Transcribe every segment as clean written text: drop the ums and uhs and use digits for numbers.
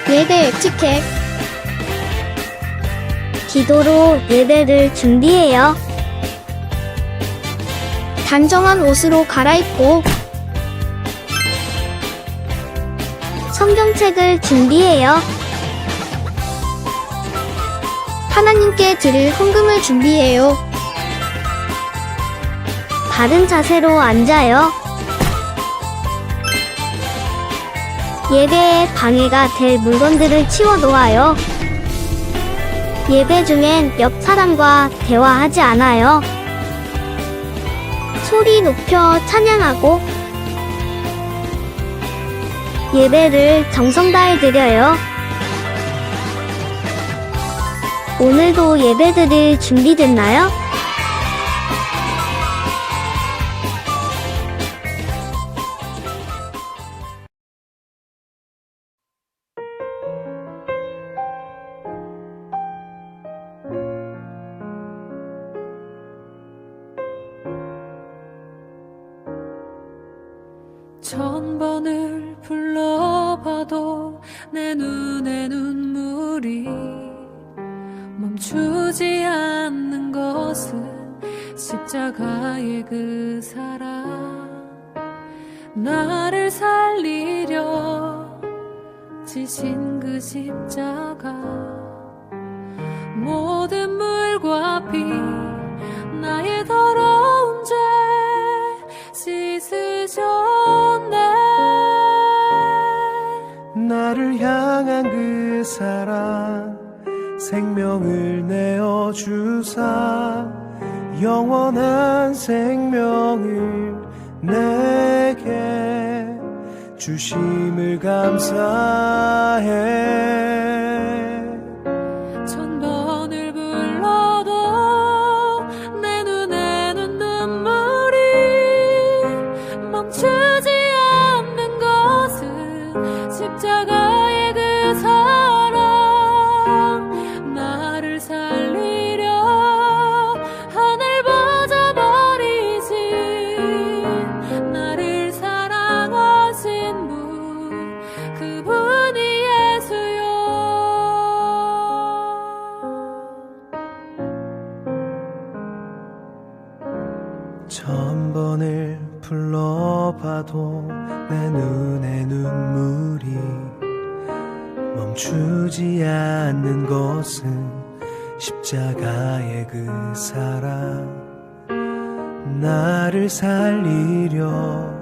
예배 에티켓. 기도로 예배를 준비해요. 단정한 옷으로 갈아입고 성경책을 준비해요. 하나님께 드릴 헌금을 준비해요. 바른 자세로 앉아요. 예배에 방해가 될 물건들을 치워 놓아요. 예배 중엔 옆 사람과 대화하지 않아요. 소리 높여 찬양하고 예배를 정성 다해 드려요. 오늘도 예배드릴 준비됐나요? 천 번을 불러봐도 내 눈에 눈물이 멈추지 않는 것은 십자가의 그 사랑. 나를 살리려 지신 그 십자가, 모든 물과 피 나의 더러운 죄 씻으셨네. 나를 향한 그 사랑, 생명을 내어 주사 영원한 생명을 내게 주심을 감사해. 천 번을 불러도 내 눈에는 눈물이 멈추지 않는 것은 십자가의 그 사랑. 나를 살리려 하늘 벗어버리신 나를 사랑하신 분, 그분이 예수요. 천 번을 불러봐도 내 눈에 눈물이 멈추지 않는 것은 십자가의 그 사랑. 나를 살리려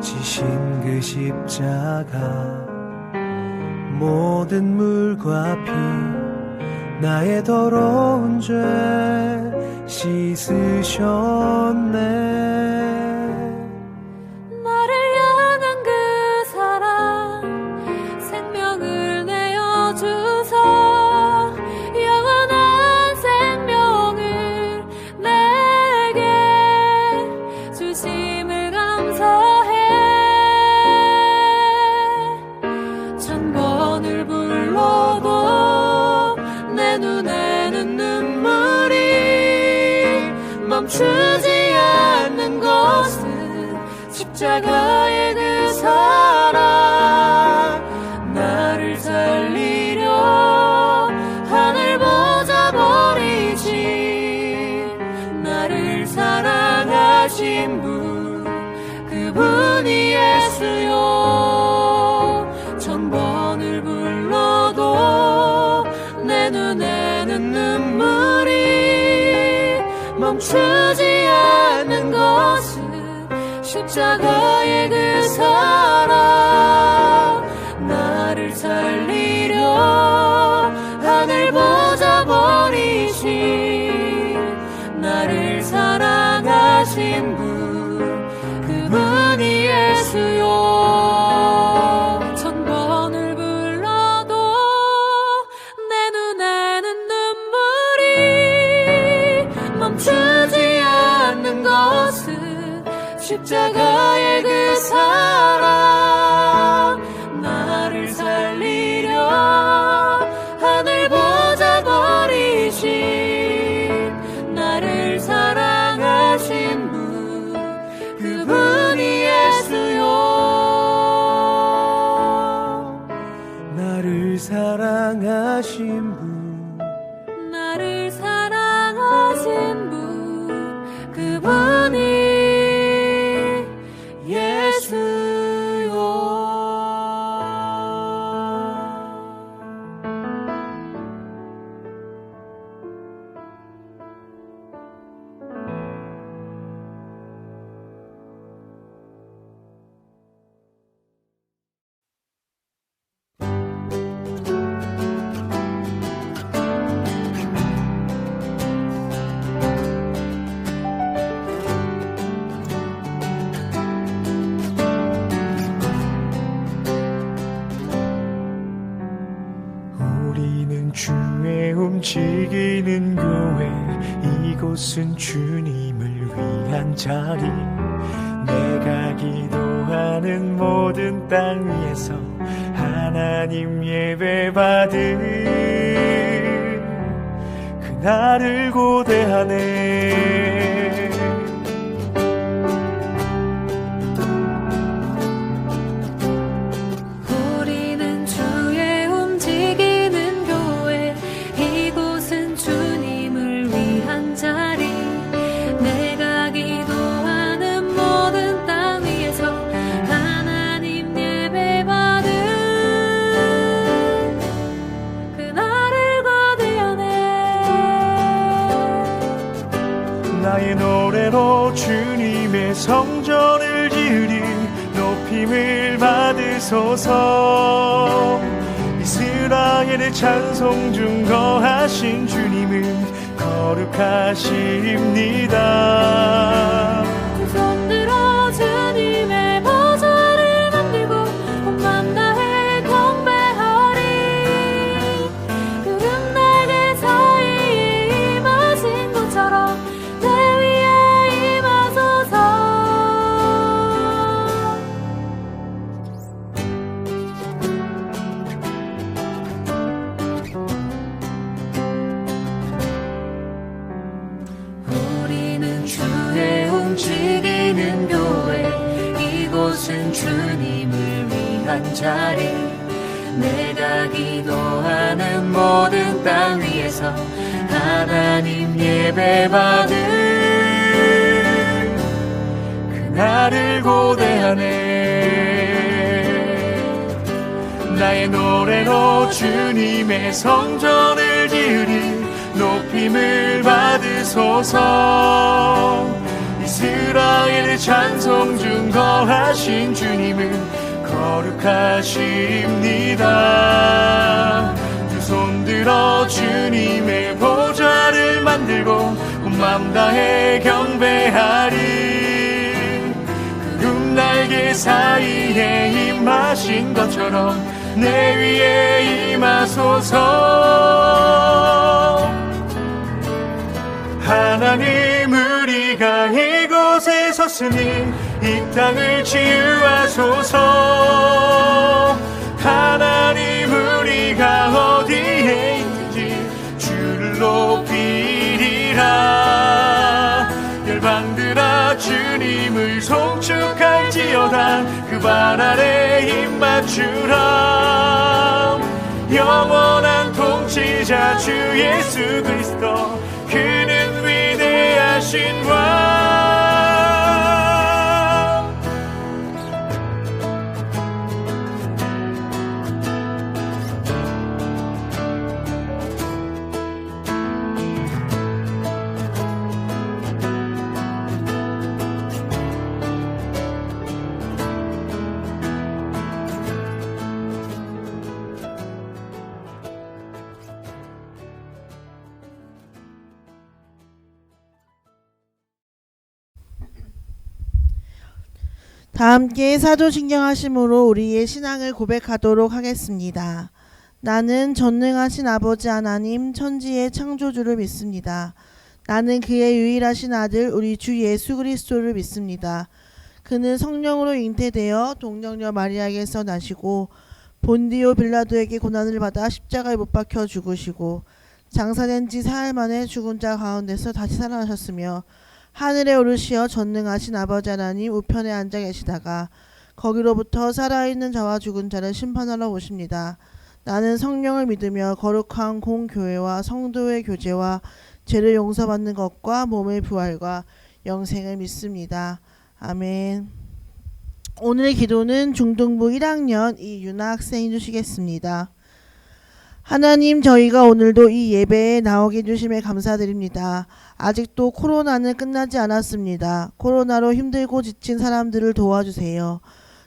지신 그 십자가, 모든 물과 피 나의 더러운 죄 씻으셨네. 나를 향한 그 사랑, 생명을 내어주사 영원한 생명을 내게 주심을 감사해. 천 번을 불러도 내 눈에는 눈물이 멈추지 않는 것은 십자가의 그 사랑. 나를 살리려 하늘 벗어버리신 나를 사랑하신 분, 그분이 예수요. 천 번을 불러도 내 눈에는 눈물이 멈추지 않는 것은 십자가의 그 사랑. 나를 살리려 하늘 벗어버리신 나를 사랑하신 분, 그분이 예수요. 천 번을 불러도 내 눈에는 눈물이 멈추지 않는 것은 십자가의 그 사랑. 나를 살리려 하늘 벗어버리신 나를 사랑하신 분, 그분이 예수요. 나를 나를 사랑하신 분 나를 사랑하신 분 그분이 예수요. 우리는 주의 움직이는 교회 이곳은 주님을 위한 자리 내가 기도하는 모든 땅 위에서 하나님 예배 받은 그날을 고대하네 우리는 주의 움직이는 교회 이곳은 주님을 위한 자리 내가 기도하는 모든 땅 위에서 하나님 예배 받은 그날을 거대하네 나의 노래로 주님의 성전을 지으리 높임을 받으소서 이스라엘의 찬송 중 거하신 주님은 거룩하십니다 두 손 들어 주님의 보좌를 만들고 온맘 다해 경배하리 구름 날개 사이에 임하신 것처럼 내 위에 임하소서 우리는 주의 움직이는 교회 이곳은 주님을 위한 자리 내가 기도하는 모든 땅 위에서 하나님 예배 받은 그날을 고대하네 나의 노래로 주님의 성전을 지으리 높임을 받으소서 이스라엘의 찬송 중 거하신 주님은 거룩하십니다 두 손 들어 주님의 보좌를 만들고 온 맘 다해 경배하리 구름 날개 사이에 임하신 것처럼 내 위에 임하소서 하나님 우리가 이곳에 섰으니 이 땅을 치유하소서 하나님 우리가 어디에 있든지 주를 높이리라 열방들아 주님을 송축할지어다 그 발 아래 힘 맞추라 영원한 통치자 주 예수 그리스도 그는 위대하신 왕 다 함께 사도신경하심으로 우리의 신앙을 고백하도록 하겠습니다. 나는 전능하신 아버지 하나님 천지의 창조주를 믿습니다. 나는 그의 유일하신 아들 우리 주 예수 그리스도를 믿습니다. 그는 성령으로 잉태되어 동정녀 마리아에게서 나시고 본디오 빌라도에게 고난을 받아 십자가에 못 박혀 죽으시고 장사된 지 사흘 만에 죽은 자 가운데서 다시 살아나셨으며 하늘에 오르시어 전능하신 아버지 하나님 우편에 앉아 계시다가 거기로부터 살아있는 자와 죽은 자를 심판하러 오십니다. 나는 성령을 믿으며 거룩한 공교회와 성도의 교제와 죄를 용서받는 것과 몸의 부활과 영생을 믿습니다. 아멘. 오늘 기도는 중등부 1학년 이윤아 학생이 주시겠습니다. 하나님, 저희가 오늘도 이 예배에 나오게 해주심에 감사드립니다. 아직도 코로나는 끝나지 않았습니다. 코로나로 힘들고 지친 사람들을 도와주세요.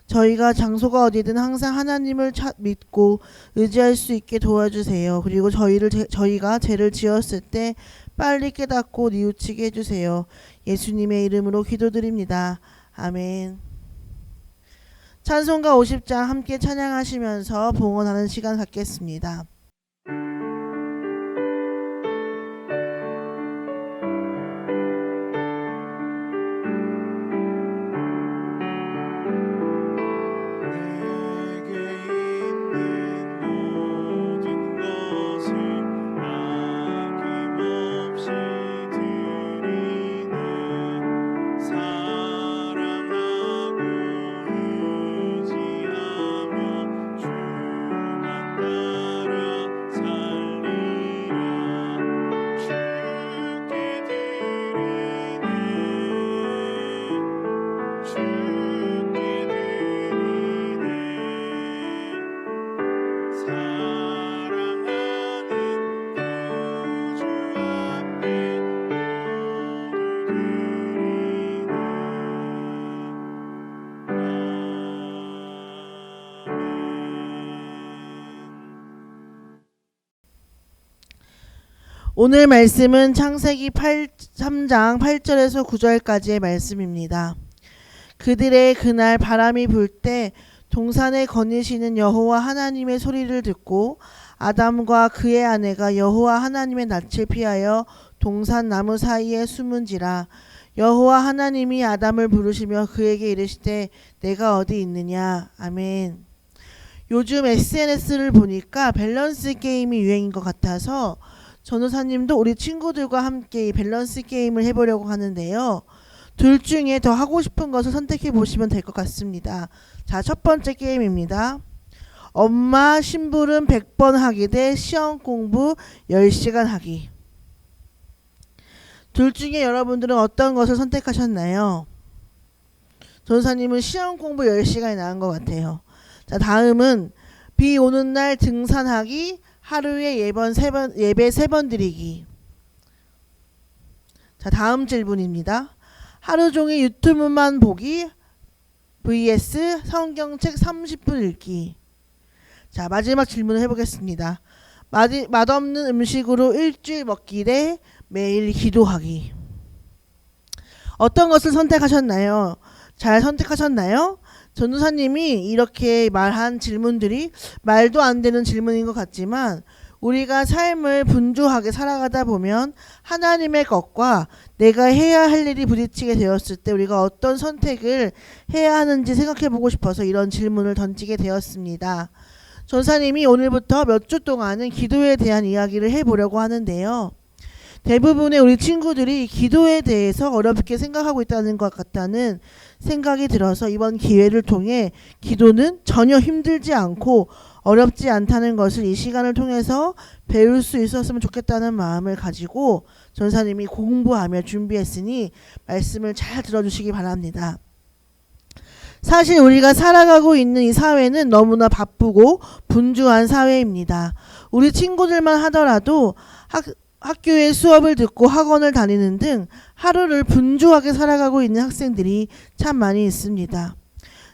저희가 장소가 어디든 항상 하나님을 믿고 의지할 수 있게 도와주세요. 그리고 저희가 죄를 지었을 때 빨리 깨닫고 뉘우치게 해주세요. 예수님의 이름으로 기도드립니다. 아멘. 찬송가 50장 함께 찬양하시면서 봉헌하는 시간 갖겠습니다. 오늘 말씀은 창세기 3장 8절에서 9절까지의 말씀입니다. 그들의 그날 바람이 불 때 동산에 거니시는 여호와 하나님의 소리를 듣고 아담과 그의 아내가 여호와 하나님의 낯을 피하여 동산 나무 사이에 숨은지라. 여호와 하나님이 아담을 부르시며 그에게 이르시되 내가 어디 있느냐. 아멘. 요즘 SNS를 보니까 밸런스 게임이 유행인 것 같아서 전도사님도 우리 친구들과 함께 이 밸런스 게임을 해보려고 하는데요. 둘 중에 더 하고 싶은 것을 선택해 보시면 될 것 같습니다. 자, 첫 번째 게임입니다. 엄마 심부름 100번 하기 대 시험 공부 10시간 하기. 둘 중에 여러분들은 어떤 것을 선택하셨나요? 전도사님은 시험 공부 10시간이 나은 것 같아요. 자, 다음은 비 오는 날 등산하기, 하루에 예배 3번 드리기. 자, 다음 질문입니다. 하루 종일 유튜브만 보기 vs 성경책 30분 읽기. 자, 마지막 질문을 해보겠습니다. 맛없는 음식으로 일주일 먹기 대 매일 기도하기. 어떤 것을 선택하셨나요? 잘 선택하셨나요? 전도사님이 이렇게 말한 질문들이 말도 안 되는 질문인 것 같지만 우리가 삶을 분주하게 살아가다 보면 하나님의 것과 내가 해야 할 일이 부딪히게 되었을 때 우리가 어떤 선택을 해야 하는지 생각해 보고 싶어서 이런 질문을 던지게 되었습니다. 전사님이 오늘부터 몇 주 동안은 기도에 대한 이야기를 해보려고 하는데요. 대부분의 우리 친구들이 기도에 대해서 어렵게 생각하고 있다는 것 같다는 생각이 들어서 이번 기회를 통해 기도는 전혀 힘들지 않고 어렵지 않다는 것을 이 시간을 통해서 배울 수 있었으면 좋겠다는 마음을 가지고 전사님이 공부하며 준비했으니 말씀을 잘 들어주시기 바랍니다. 사실 우리가 살아가고 있는 이 사회는 너무나 바쁘고 분주한 사회입니다. 우리 친구들만 하더라도 학교에 수업을 듣고 학원을 다니는 등 하루를 분주하게 살아가고 있는 학생들이 참 많이 있습니다.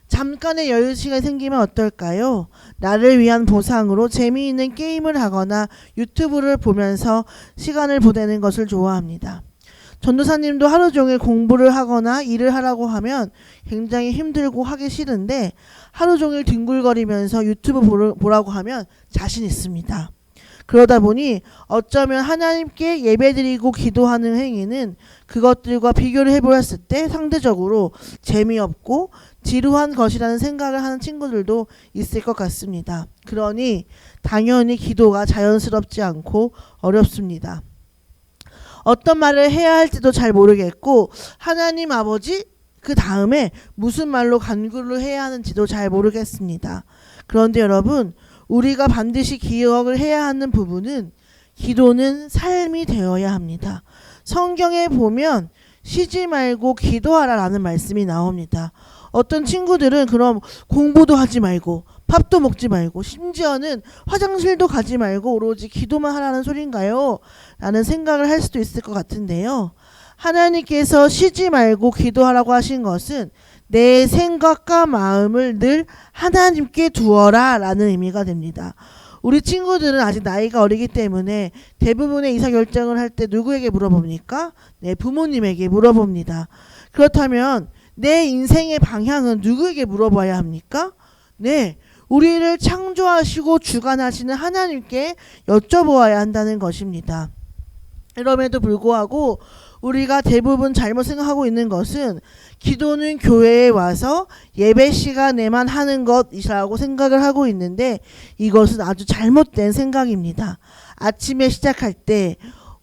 잠깐의 여유 시간이 생기면 어떨까요? 나를 위한 보상으로 재미있는 게임을 하거나 유튜브를 보면서 시간을 보내는 것을 좋아합니다. 전도사님도 하루 종일 공부를 하거나 일을 하라고 하면 굉장히 힘들고 하기 싫은데 하루 종일 뒹굴거리면서 유튜브 보라고 하면 자신 있습니다. 그러다 보니 어쩌면 하나님께 예배드리고 기도하는 행위는 그것들과 비교를 해보았을 때 상대적으로 재미없고 지루한 것이라는 생각을 하는 친구들도 있을 것 같습니다. 그러니 당연히 기도가 자연스럽지 않고 어렵습니다. 어떤 말을 해야 할지도 잘 모르겠고 하나님 아버지 그 다음에 무슨 말로 간구를 해야 하는지도 잘 모르겠습니다. 그런데 여러분, 우리가 반드시 기억을 해야 하는 부분은 기도는 삶이 되어야 합니다. 성경에 보면 쉬지 말고 기도하라라는 말씀이 나옵니다. 어떤 친구들은 그럼 공부도 하지 말고 밥도 먹지 말고 심지어는 화장실도 가지 말고 오로지 기도만 하라는 소린가요? 라는 생각을 할 수도 있을 것 같은데요. 하나님께서 쉬지 말고 기도하라고 하신 것은 내 생각과 마음을 늘 하나님께 두어라 라는 의미가 됩니다. 우리 친구들은 아직 나이가 어리기 때문에 대부분의 의사결정을 할 때 누구에게 물어봅니까? 네, 부모님에게 물어봅니다. 그렇다면 내 인생의 방향은 누구에게 물어봐야 합니까? 네, 우리를 창조하시고 주관하시는 하나님께 여쭤보아야 한다는 것입니다. 그럼에도 불구하고 우리가 대부분 잘못 생각하고 있는 것은 기도는 교회에 와서 예배 시간에만 하는 것이라고 생각을 하고 있는데 이것은 아주 잘못된 생각입니다. 아침에 시작할 때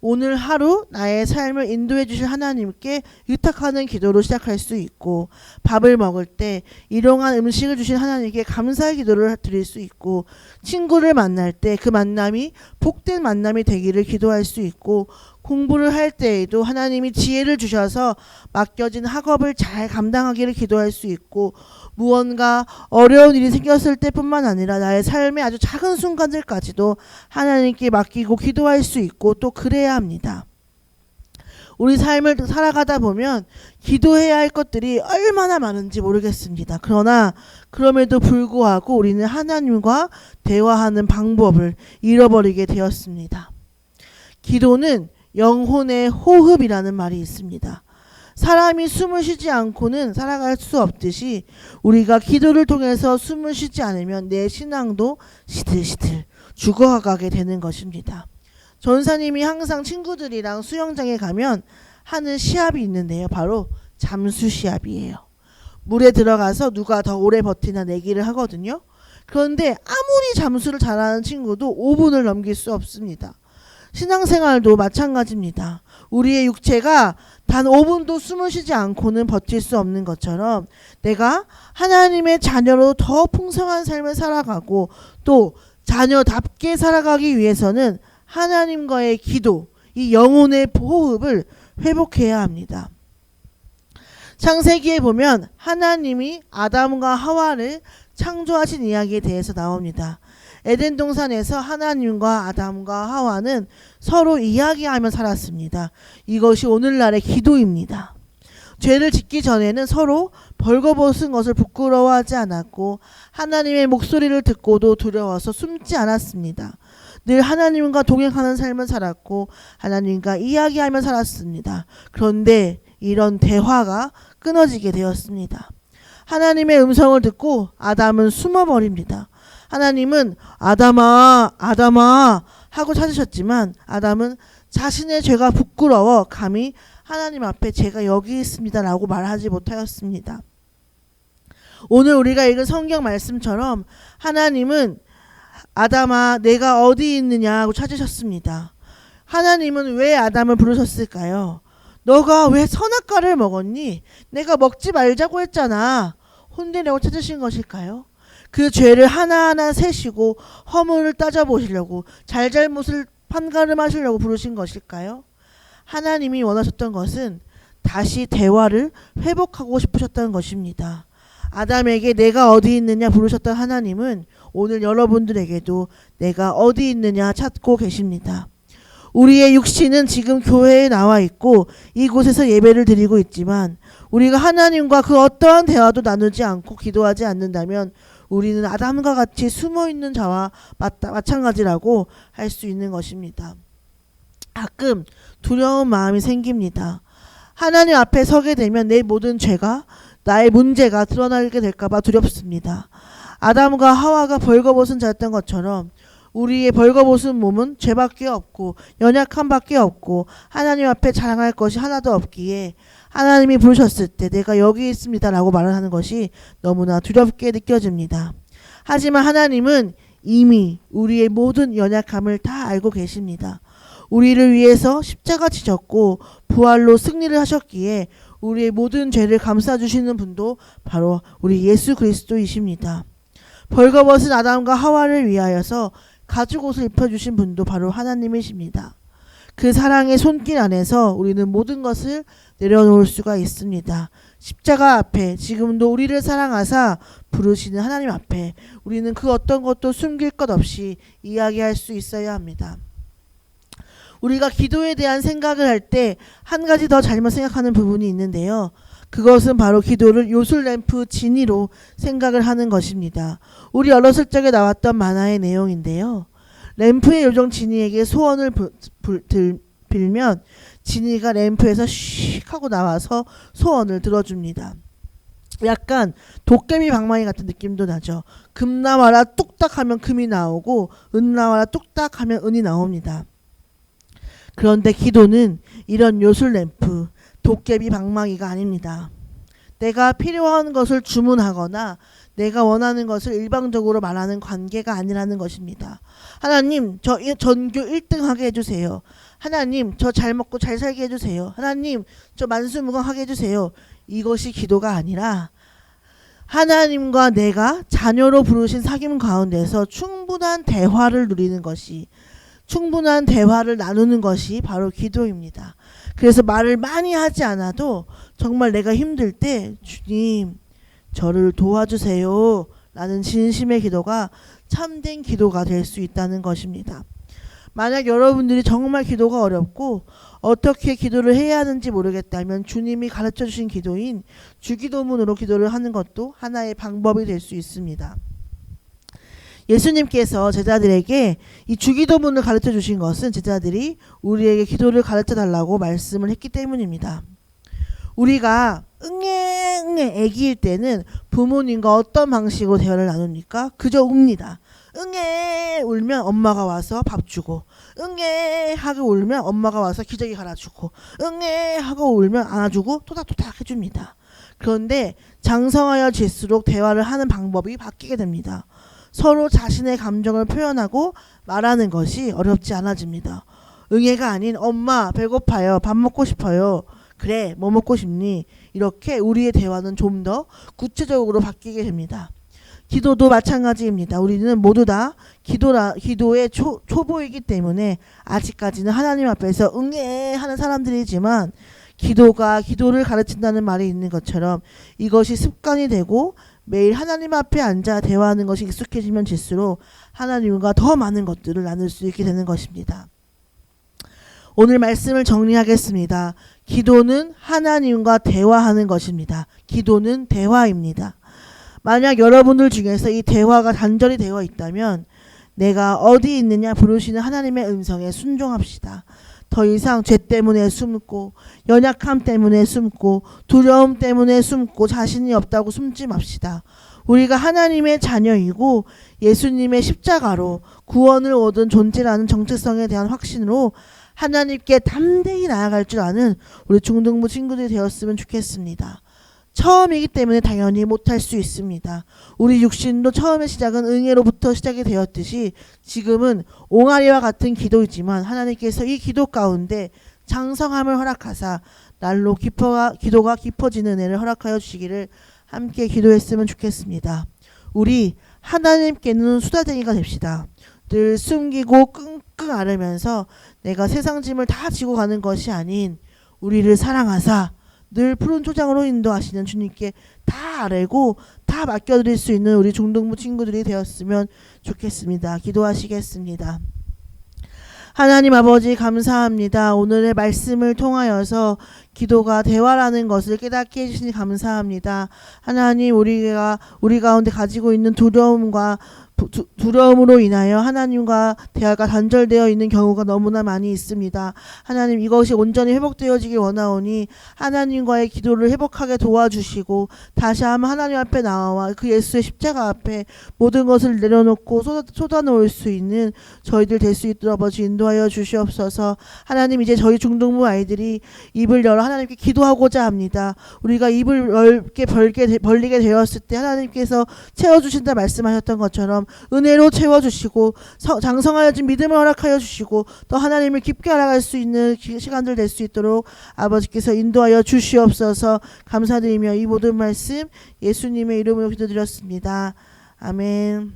오늘 하루 나의 삶을 인도해 주실 하나님께 의탁하는 기도로 시작할 수 있고, 밥을 먹을 때 일용한 음식을 주신 하나님께 감사의 기도를 드릴 수 있고, 친구를 만날 때 그 만남이 복된 만남이 되기를 기도할 수 있고, 공부를 할 때에도 하나님이 지혜를 주셔서 맡겨진 학업을 잘 감당하기를 기도할 수 있고, 무언가 어려운 일이 생겼을 때뿐만 아니라 나의 삶의 아주 작은 순간들까지도 하나님께 맡기고 기도할 수 있고 또 그래야 합니다. 우리 삶을 살아가다 보면 기도해야 할 것들이 얼마나 많은지 모르겠습니다. 그러나 그럼에도 불구하고 우리는 하나님과 대화하는 방법을 잃어버리게 되었습니다. 기도는 영혼의 호흡이라는 말이 있습니다. 사람이 숨을 쉬지 않고는 살아갈 수 없듯이 우리가 기도를 통해서 숨을 쉬지 않으면 내 신앙도 시들시들 죽어가게 되는 것입니다. 전사님이 항상 친구들이랑 수영장에 가면 하는 시합이 있는데요. 바로 잠수 시합이에요. 물에 들어가서 누가 더 오래 버티나 내기를 하거든요. 그런데 아무리 잠수를 잘하는 친구도 5분을 넘길 수 없습니다. 신앙생활도 마찬가지입니다. 우리의 육체가 단 5분도 숨을 쉬지 않고는 버틸 수 없는 것처럼 내가 하나님의 자녀로 더 풍성한 삶을 살아가고 또 자녀답게 살아가기 위해서는 하나님과의 기도, 이 영혼의 호흡을 회복해야 합니다. 창세기에 보면 하나님이 아담과 하와를 창조하신 이야기에 대해서 나옵니다. 에덴 동산에서 하나님과 아담과 하와는 서로 이야기하며 살았습니다. 이것이 오늘날의 기도입니다. 죄를 짓기 전에는 서로 벌거벗은 것을 부끄러워하지 않았고 하나님의 목소리를 듣고도 두려워서 숨지 않았습니다. 늘 하나님과 동행하는 삶을 살았고 하나님과 이야기하며 살았습니다. 그런데 이런 대화가 끊어지게 되었습니다. 하나님의 음성을 듣고 아담은 숨어버립니다. 하나님은 아담아 아담아 하고 찾으셨지만 아담은 자신의 죄가 부끄러워 감히 하나님 앞에 제가 여기 있습니다 라고 말하지 못하였습니다. 오늘 우리가 읽은 성경 말씀처럼 하나님은 아담아 내가 어디 있느냐 하고 찾으셨습니다. 하나님은 왜 아담을 부르셨을까요? 너가 왜 선악과를 먹었니? 내가 먹지 말자고 했잖아. 혼내려고 찾으신 것일까요? 그 죄를 하나하나 세시고 허물을 따져보시려고 잘잘못을 판가름하시려고 부르신 것일까요? 하나님이 원하셨던 것은 다시 대화를 회복하고 싶으셨던 것입니다. 아담에게 내가 어디 있느냐 부르셨던 하나님은 오늘 여러분들에게도 내가 어디 있느냐 찾고 계십니다. 우리의 육신은 지금 교회에 나와 있고 이곳에서 예배를 드리고 있지만 우리가 하나님과 그 어떠한 대화도 나누지 않고 기도하지 않는다면 우리는 아담과 같이 숨어있는 자와 마찬가지라고 할 수 있는 것입니다. 가끔 두려운 마음이 생깁니다. 하나님 앞에 서게 되면 내 모든 죄가 나의 문제가 드러나게 될까봐 두렵습니다. 아담과 하와가 벌거벗은 자였던 것처럼 우리의 벌거벗은 몸은 죄밖에 없고 연약함밖에 없고 하나님 앞에 자랑할 것이 하나도 없기에 하나님이 부르셨을 때 내가 여기 있습니다 라고 말을 하는 것이 너무나 두렵게 느껴집니다. 하지만 하나님은 이미 우리의 모든 연약함을 다 알고 계십니다. 우리를 위해서 십자가 지셨고 부활로 승리를 하셨기에 우리의 모든 죄를 감싸주시는 분도 바로 우리 예수 그리스도이십니다. 벌거벗은 아담과 하와를 위하여서 가죽옷을 입혀주신 분도 바로 하나님이십니다. 그 사랑의 손길 안에서 우리는 모든 것을 내려놓을 수가 있습니다. 십자가 앞에 지금도 우리를 사랑하사 부르시는 하나님 앞에 우리는 그 어떤 것도 숨길 것 없이 이야기할 수 있어야 합니다. 우리가 기도에 대한 생각을 할 때 한 가지 더 잘못 생각하는 부분이 있는데요. 그것은 바로 기도를 요술램프 진이로 생각을 하는 것입니다. 우리 어렸을 적에 나왔던 만화의 내용인데요. 램프의 요정 지니에게 소원을 빌면 지니가 램프에서 슉 하고 나와서 소원을 들어줍니다. 약간 도깨비 방망이 같은 느낌도 나죠. 금 나와라 뚝딱 하면 금이 나오고 은 나와라 뚝딱 하면 은이 나옵니다. 그런데 기도는 이런 요술 램프, 도깨비 방망이가 아닙니다. 내가 필요한 것을 주문하거나 내가 원하는 것을 일방적으로 말하는 관계가 아니라는 것입니다. 하나님, 저 전교 1등 하게 해주세요. 하나님, 저 잘 먹고 잘 살게 해주세요. 하나님, 저 만수무강하게 해주세요. 이것이 기도가 아니라 하나님과 내가 자녀로 부르신 사귐 가운데서 충분한 대화를 누리는 것이, 충분한 대화를 나누는 것이 바로 기도입니다. 그래서 말을 많이 하지 않아도 정말 내가 힘들 때 주님 저를 도와주세요 라는 진심의 기도가 참된 기도가 될 수 있다는 것입니다. 만약 여러분들이 정말 기도가 어렵고 어떻게 기도를 해야 하는지 모르겠다면 주님이 가르쳐 주신 기도인 주기도문으로 기도를 하는 것도 하나의 방법이 될 수 있습니다. 예수님께서 제자들에게 이 주기도문을 가르쳐 주신 것은 제자들이 우리에게 기도를 가르쳐 달라고 말씀을 했기 때문입니다. 우리가 응애 애기일 때는 부모님과 어떤 방식으로 대화를 나눕니까? 그저 웁니다. 응애 울면 엄마가 와서 밥 주고, 응애 하고 울면 엄마가 와서 기저귀 갈아주고, 응애 하고 울면 안아주고 토닥토닥 해줍니다. 그런데 장성하여 질수록 대화를 하는 방법이 바뀌게 됩니다. 서로 자신의 감정을 표현하고 말하는 것이 어렵지 않아집니다. 응애가 아닌 엄마 배고파요. 밥 먹고 싶어요. 그래 뭐 먹고 싶니? 이렇게 우리의 대화는 좀 더 구체적으로 바뀌게 됩니다. 기도도 마찬가지입니다. 우리는 모두 다 기도의 초보이기 때문에 아직까지는 하나님 앞에서 응애 하는 사람들이지만 기도를 가르친다는 말이 있는 것처럼 이것이 습관이 되고 매일 하나님 앞에 앉아 대화하는 것이 익숙해지면 질수록 하나님과 더 많은 것들을 나눌 수 있게 되는 것입니다. 오늘 말씀을 정리하겠습니다. 기도는 하나님과 대화하는 것입니다. 기도는 대화입니다. 만약 여러분들 중에서 이 대화가 단절이 되어 있다면 내가 어디 있느냐 부르시는 하나님의 음성에 순종합시다. 더 이상 죄 때문에 숨고 연약함 때문에 숨고 두려움 때문에 숨고 자신이 없다고 숨지 맙시다. 우리가 하나님의 자녀이고 예수님의 십자가로 구원을 얻은 존재라는 정체성에 대한 확신으로 하나님께 담대히 나아갈 줄 아는 우리 중등부 친구들이 되었으면 좋겠습니다. 처음이기 때문에 당연히 못할 수 있습니다. 우리 육신도 처음의 시작은 응애로부터 시작이 되었듯이 지금은 옹알이와 같은 기도이지만 하나님께서 이 기도 가운데 장성함을 허락하사 날로 기도가 깊어지는 애를 허락하여 주시기를 함께 기도했으면 좋겠습니다. 우리 하나님께는 수다쟁이가 됩시다. 늘 숨기고 끙끙 앓으면서 내가 세상 짐을 다 지고 가는 것이 아닌 우리를 사랑하사 늘 푸른 초장으로 인도하시는 주님께 다 아뢰고 다 맡겨드릴 수 있는 우리 중등부 친구들이 되었으면 좋겠습니다. 기도하시겠습니다. 하나님 아버지 감사합니다. 오늘의 말씀을 통하여서 기도가 대화라는 것을 깨닫게 해주시니 감사합니다. 하나님 우리 가운데 가지고 있는 두려움으로 인하여 하나님과 대화가 단절되어 있는 경우가 너무나 많이 있습니다. 하나님 이것이 온전히 회복되어지길 원하오니 하나님과의 기도를 회복하게 도와주시고 다시 한번 하나님 앞에 나와 그 예수의 십자가 앞에 모든 것을 내려놓고 쏟아놓을 수 있는 저희들 될 수 있도록 아버지 인도하여 주시옵소서. 하나님 이제 저희 중등부 아이들이 입을 열어 하나님께 기도하고자 합니다. 우리가 입을 넓게 벌리게 되었을 때 하나님께서 채워주신다 말씀하셨던 것처럼 은혜로 채워주시고 장성하여진 믿음을 허락하여 주시고 또 하나님을 깊게 알아갈 수 있는 시간들 될 수 있도록 아버지께서 인도하여 주시옵소서. 감사드리며 이 모든 말씀 예수님의 이름으로 기도드렸습니다. 아멘.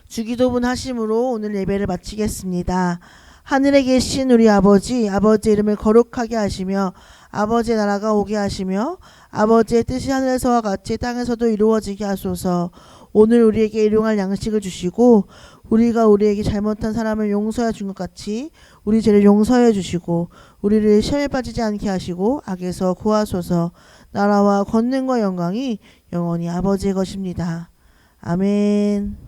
주기도문 하심으로 오늘 예배를 마치겠습니다. 하늘에 계신 우리 아버지, 아버지의 이름을 거룩하게 하시며 아버지의 나라가 오게 하시며 아버지의 뜻이 하늘에서와 같이 땅에서도 이루어지게 하소서. 오늘 우리에게 일용할 양식을 주시고 우리가 우리에게 잘못한 사람을 용서해 준 것 같이 우리 죄를 용서해 주시고 우리를 시험에 빠지지 않게 하시고 악에서 구하소서. 나라와 권능과 영광이 영원히 아버지의 것입니다. 아멘.